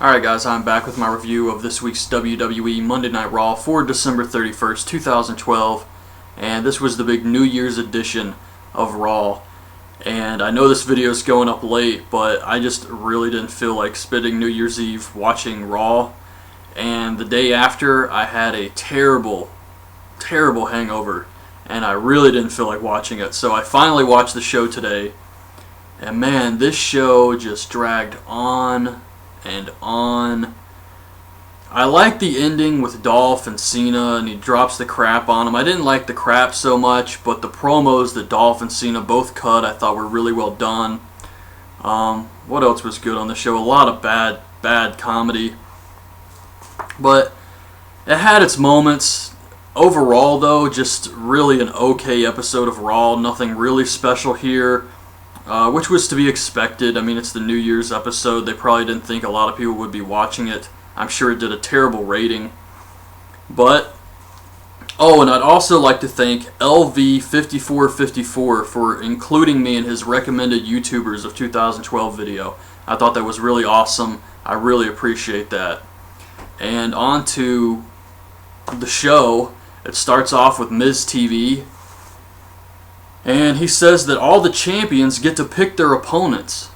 Alright guys, I'm back with my review of this week's WWE Monday Night Raw for December 31st, 2012. And this was the big New Year's edition of Raw. And I know this video is going up late, but I just really didn't feel like spending New Year's Eve watching Raw. And the day after, I had a terrible hangover. And I really didn't feel like watching it. So I finally watched the show today. And man, this show just dragged on and on. I like the ending with Dolph and Cena, and he drops the crap on him. I didn't like the crap so much, but the promos that Dolph and Cena both cut I thought were really well done. What else was good on the show? A lot of bad comedy. But it had its moments. Overall, though, just really an okay episode of Raw. Nothing really special here. Which was to be expected. I mean, it's the New Year's episode. They probably didn't think a lot of people would be watching it. I'm sure it did a terrible rating. But, and I'd also like to thank LV5454 for including me in his recommended YouTubers of 2012 video. I thought that was really awesome. I really appreciate that. And on to the show. It starts off with Miz TV. And he says that all the champions get to pick their opponents.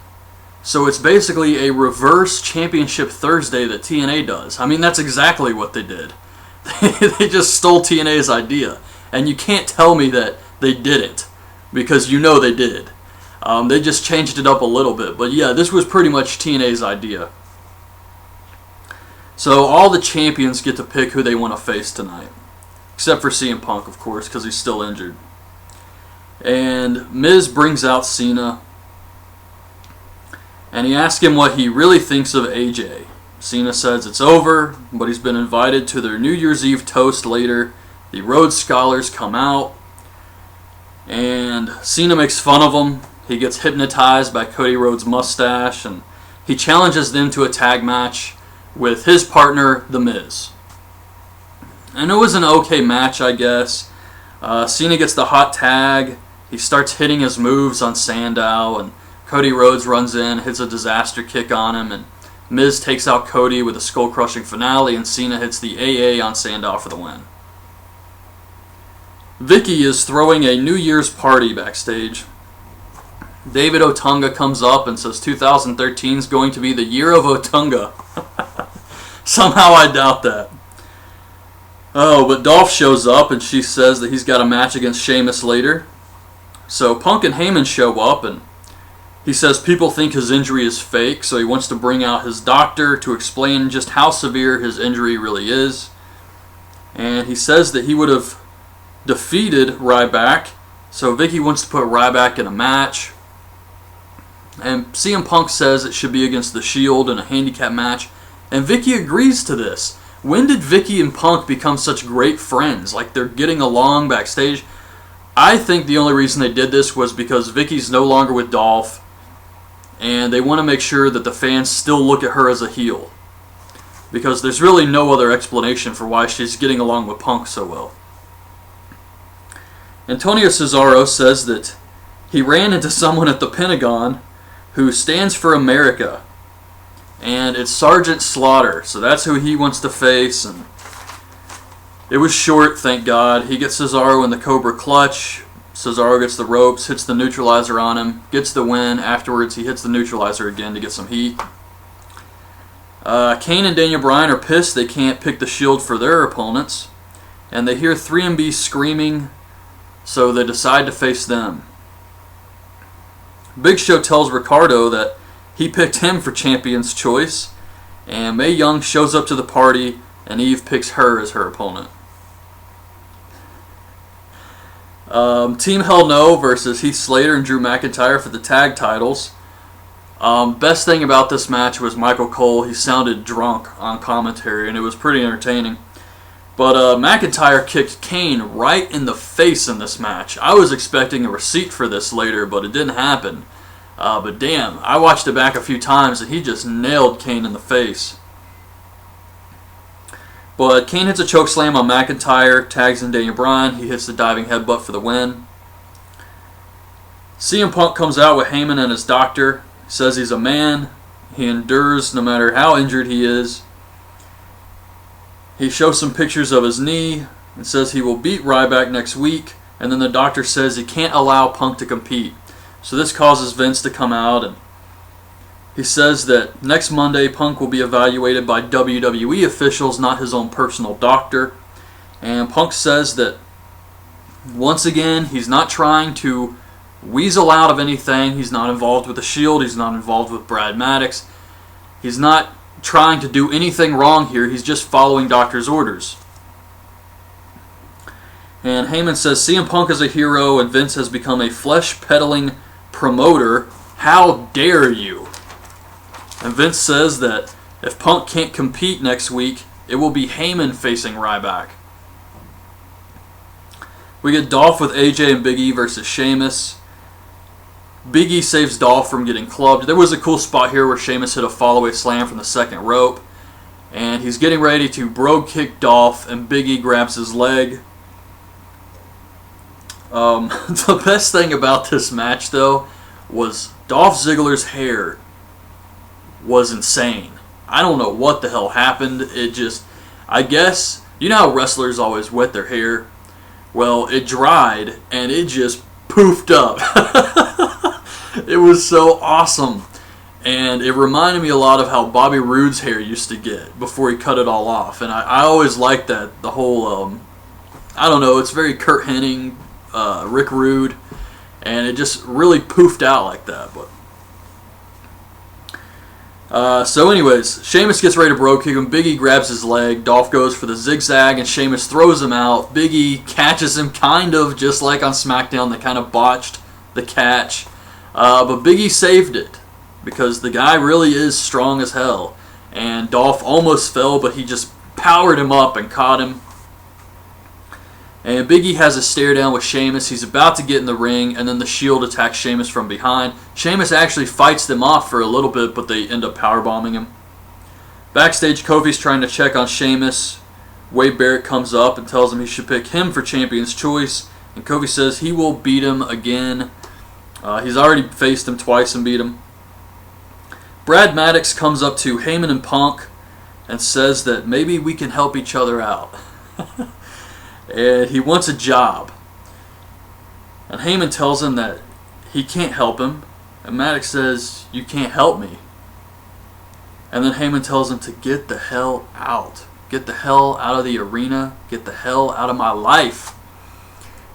So it's basically a reverse Championship Thursday that TNA does. I mean, that's exactly what they did. They just stole TNA's idea. And you can't tell me that they didn't, because you know they did. They just changed it up a little bit. But yeah, this was pretty much TNA's idea. So all the champions get to pick who they want to face tonight. Except for CM Punk, of course, because he's still injured. And Miz brings out Cena, and he asks him what he really thinks of AJ. Cena says it's over, but he's been invited to their New Year's Eve toast later. The Rhodes Scholars come out, and Cena makes fun of him. He gets hypnotized by Cody Rhodes' mustache, and he challenges them to a tag match with his partner, The Miz. And it was an okay match, I guess. Cena gets the hot tag. He starts hitting his moves on Sandow, and Cody Rhodes runs in, hits a disaster kick on him, and Miz takes out Cody with a skull-crushing finale, and Cena hits the AA on Sandow for the win. Vicky is throwing a New Year's party backstage. David Otunga comes up and says 2013 is going to be the year of Otunga. Somehow I doubt that. Oh, but Dolph shows up, and she says that he's got a match against Sheamus later. So Punk and Heyman show up, and he says people think his injury is fake, so he wants to bring out his doctor to explain just how severe his injury really is. And he says that he would have defeated Ryback, so Vicky wants to put Ryback in a match. And CM Punk says it should be against The Shield in a handicap match, and Vicky agrees to this. When did Vicky and Punk become such great friends? Like, they're getting along backstage. I think the only reason they did this was because Vicky's no longer with Dolph, and they want to make sure that the fans still look at her as a heel. Because there's really no other explanation for why she's getting along with Punk so well. Antonio Cesaro says that he ran into someone at the Pentagon who stands for America. And it's Sergeant Slaughter, so that's who he wants to face. And it was short, thank God. He gets Cesaro in the Cobra Clutch. Cesaro gets the ropes, hits the neutralizer on him, gets the win. Afterwards, he hits the neutralizer again to get some heat. Kane and Daniel Bryan are pissed they can't pick the Shield for their opponents. And they hear 3MB screaming, so they decide to face them. Big Show tells Ricardo that he picked him for Champion's Choice, and Mae Young shows up to the party, and Eve picks her as her opponent. Team Hell No versus Heath Slater and Drew McIntyre for the tag titles. Best thing about this match was Michael Cole. He sounded drunk on commentary, and it was pretty entertaining. But McIntyre kicked Kane right in the face in this match. I was expecting a receipt for this later, but it didn't happen. But damn, I watched it back a few times, and he just nailed Kane in the face. But Kane hits a chokeslam on McIntyre, tags in Daniel Bryan. He hits the diving headbutt for the win. CM Punk comes out with Heyman and his doctor. He says he's a man. He endures no matter how injured he is. He shows some pictures of his knee and says he will beat Ryback next week, and then the doctor says he can't allow Punk to compete. So this causes Vince to come out, and he says that next Monday Punk will be evaluated by WWE officials, not his own personal doctor. And Punk says that once again, he's not trying to weasel out of anything. He's not involved with the Shield. He's not involved with Brad Maddox. He's not trying to do anything wrong here. He's just following doctor's orders. And Heyman says CM Punk is a hero and Vince has become a flesh-peddling promoter. How dare you? And Vince says that if Punk can't compete next week, it will be Heyman facing Ryback. We get Dolph with AJ and Big E versus Sheamus. Big E saves Dolph from getting clubbed. There was a cool spot here where Sheamus hit a fallaway slam from the second rope. And he's getting ready to brogue kick Dolph, and Big E grabs his leg. The best thing about this match, though, was Dolph Ziggler's hair was insane. I don't know what the hell happened. It just, I guess, you know how wrestlers always wet their hair? Well, it dried, and it just poofed up. It was so awesome. And it reminded me a lot of how Bobby Roode's hair used to get before he cut it all off. And I always liked that, the whole, I don't know, it's very Kurt Hennig, Rick Rude, and it just really poofed out like that. But so anyways, Sheamus gets ready to brogue kick him. Big E grabs his leg. Dolph goes for the zigzag, and Sheamus throws him out. Big E catches him, kind of just like on SmackDown. They kind of botched the catch. But Big E saved it, because the guy really is strong as hell. And Dolph almost fell, but he just powered him up and caught him. And Big E has a stare down with Sheamus. He's about to get in the ring, and then the Shield attacks Sheamus from behind. Sheamus actually fights them off for a little bit, but they end up powerbombing him. Backstage, Kofi's trying to check on Sheamus. Wade Barrett comes up and tells him he should pick him for Champion's Choice. And Kofi says he will beat him again. He's already faced him twice and beat him. Brad Maddox comes up to Heyman and Punk and says that maybe we can help each other out. And he wants a job. And Heyman tells him that he can't help him. And Maddox says, you can't help me. And then Heyman tells him to get the hell out. Get the hell out of the arena. Get the hell out of my life.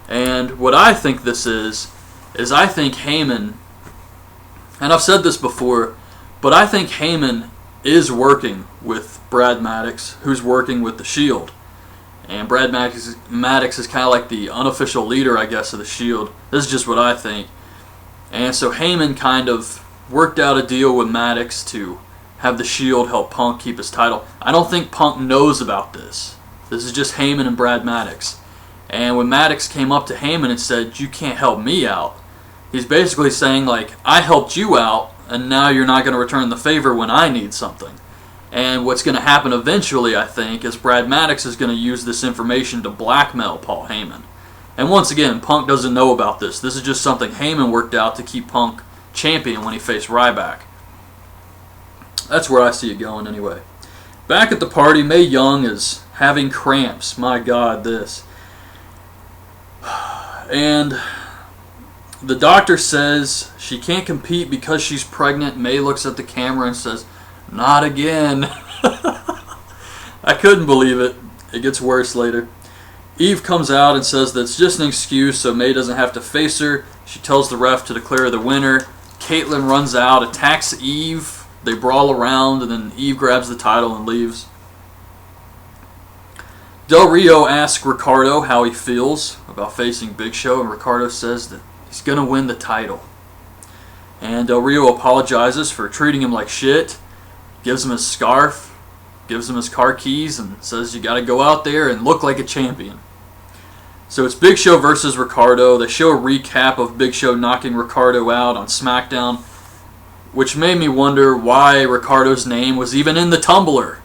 And what I think this is I think Heyman, and I've said this before, but I think Heyman is working with Brad Maddox, who's working with the Shield. And Brad Maddox is kind of like the unofficial leader, I guess, of the Shield. This is just what I think. And so Heyman kind of worked out a deal with Maddox to have the Shield help Punk keep his title. I don't think Punk knows about this. This is just Heyman and Brad Maddox. And when Maddox came up to Heyman and said, you can't help me out, he's basically saying, like, I helped you out, and now you're not going to return the favor when I need something. And what's going to happen eventually, I think, is Brad Maddox is going to use this information to blackmail Paul Heyman. And once again, Punk doesn't know about this. This is just something Heyman worked out to keep Punk champion when he faced Ryback. That's where I see it going anyway. Back at the party, Mae Young is having cramps. My God, this. And the doctor says she can't compete because she's pregnant. Mae looks at the camera and says, not again. I couldn't believe it. It gets worse later. Eve comes out and says that it's just an excuse so Mae doesn't have to face her. She tells the ref to declare the winner. Caitlyn runs out, attacks Eve. They brawl around, and then Eve grabs the title and leaves. Del Rio asks Ricardo how he feels about facing Big Show, and Ricardo says that he's going to win the title. And Del Rio apologizes for treating him like shit, gives him his scarf, gives him his car keys, and says you got to go out there and look like a champion. So it's Big Show versus Ricardo. They show a recap of Big Show knocking Ricardo out on SmackDown, which made me wonder why Ricardo's name was even in the tumbler.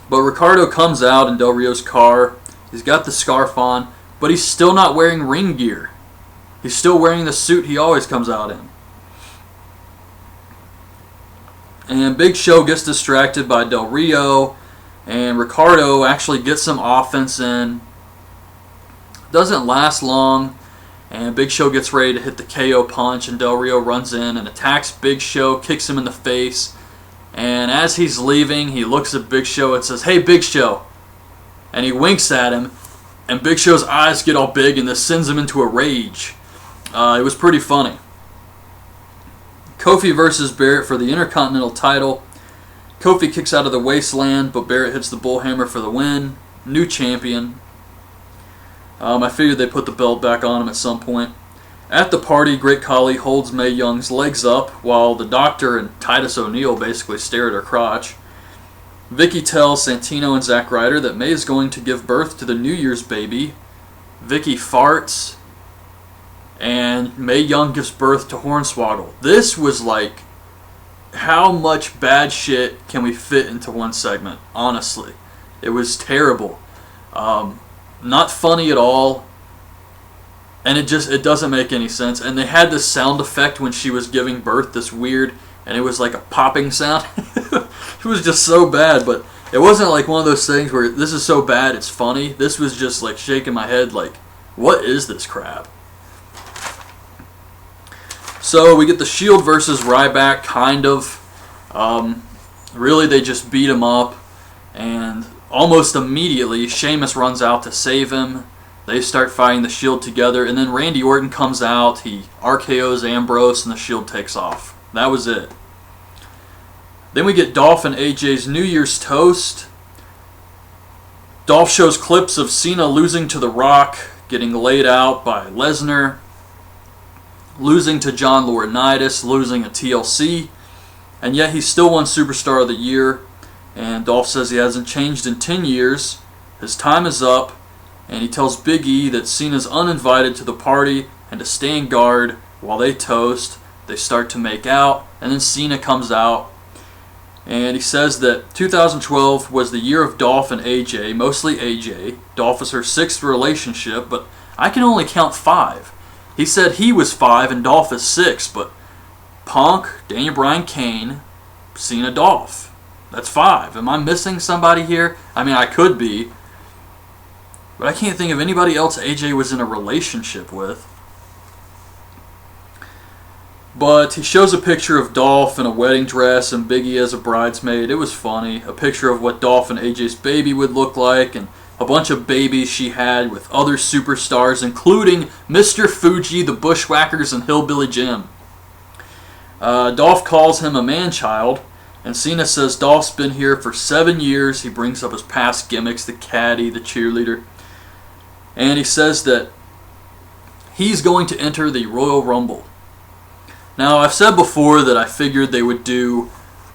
But Ricardo comes out in Del Rio's car. He's got the scarf on, but he's still not wearing ring gear. He's still wearing the suit he always comes out in. And Big Show gets distracted by Del Rio, and Ricardo actually gets some offense in. Doesn't last long, and Big Show gets ready to hit the KO punch, and Del Rio runs in and attacks Big Show, kicks him in the face. And as he's leaving, he looks at Big Show and says, "Hey, Big Show." And he winks at him, and Big Show's eyes get all big, and this sends him into a rage. It was pretty funny. Kofi versus Barrett for the Intercontinental title. Kofi kicks out of the wasteland, but Barrett hits the bullhammer for the win. New champion. I figured they put the belt back on him at some point. At the party, Great Khali holds Mae Young's legs up while the Doctor and Titus O'Neil basically stare at her crotch. Vicky tells Santino and Zack Ryder that Mae is going to give birth to the New Year's baby. Vicky farts, and Mae Young gives birth to Hornswoggle. This was like, how much bad shit can we fit into one segment? Honestly, it was terrible. Not funny at all, and it doesn't make any sense. And they had this sound effect when she was giving birth, this weird, and it was like a popping sound. It was just so bad, but it wasn't like one of those things where this is so bad it's funny. This was just like shaking my head like, what is this crap? So we get the Shield versus Ryback, kind of. Really, they just beat him up, and almost immediately, Sheamus runs out to save him. They start fighting the Shield together, and then Randy Orton comes out. He RKO's Ambrose, and the Shield takes off. That was it. Then we get Dolph and AJ's New Year's toast. Dolph shows clips of Cena losing to The Rock, getting laid out by Lesnar, losing to John Laurinaitis, losing at TLC, and yet he still won Superstar of the Year. And Dolph says he hasn't changed in 10 years. His time is up. And he tells Big E that Cena's uninvited to the party and to stand guard while they toast. They start to make out. And then Cena comes out. And he says that 2012 was the year of Dolph and AJ. Mostly AJ. Dolph is her 6th relationship. But I can only count 5. He said he was 5 and Dolph is 6. But Punk, Daniel Bryan, Kane, Cena, Dolph. That's 5. Am I missing somebody here? I mean, I could be. But I can't think of anybody else AJ was in a relationship with. But he shows a picture of Dolph in a wedding dress and Big E as a bridesmaid. It was funny. A picture of what Dolph and AJ's baby would look like, and a bunch of babies she had with other superstars, including Mr. Fuji, the Bushwhackers, and Hillbilly Jim. Dolph calls him a man-child. And Cena says Dolph's been here for 7 years. He brings up his past gimmicks, the caddy, the cheerleader. And he says that he's going to enter the Royal Rumble. Now, I've said before that I figured they would do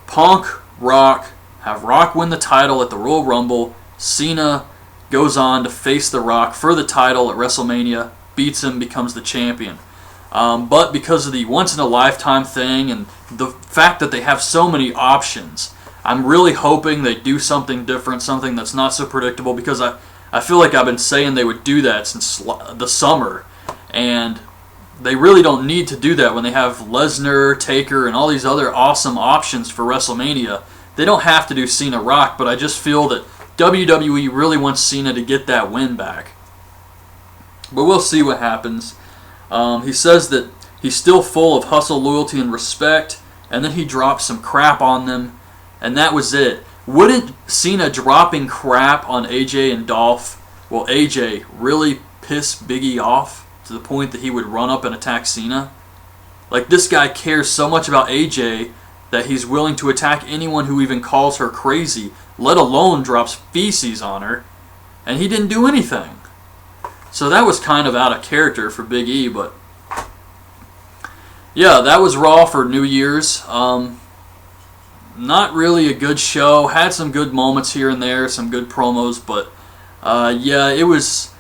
Punk, Rock, have Rock win the title at the Royal Rumble. Cena goes on to face The Rock for the title at WrestleMania, beats him, becomes the champion. But because of the once-in-a-lifetime thing and the fact that they have so many options, I'm really hoping they do something different, something that's not so predictable, because I feel like I've been saying they would do that since the summer, and they really don't need to do that when they have Lesnar, Taker, and all these other awesome options for WrestleMania. They don't have to do Cena Rock, but I just feel that WWE really wants Cena to get that win back. But we'll see what happens. He says that he's still full of hustle, loyalty, and respect, and then he drops some crap on them, and that was it. Wouldn't Cena dropping crap on AJ and Dolph, will AJ really piss Big E off to the point that he would run up and attack Cena? Like, this guy cares so much about AJ that he's willing to attack anyone who even calls her crazy, let alone drops feces on her, and he didn't do anything. So that was kind of out of character for Big E, but yeah, that was Raw for New Year's. Not really a good show. Had some good moments here and there, some good promos, but yeah, it was,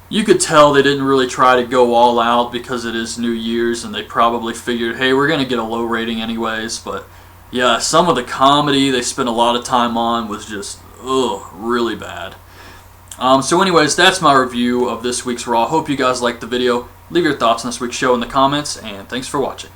you could tell they didn't really try to go all out because it is New Year's, and they probably figured, hey, we're going to get a low rating anyways. But yeah, some of the comedy they spent a lot of time on was just, really bad. So anyways, that's my review of this week's Raw. Hope you guys liked the video. Leave your thoughts on this week's show in the comments, and thanks for watching.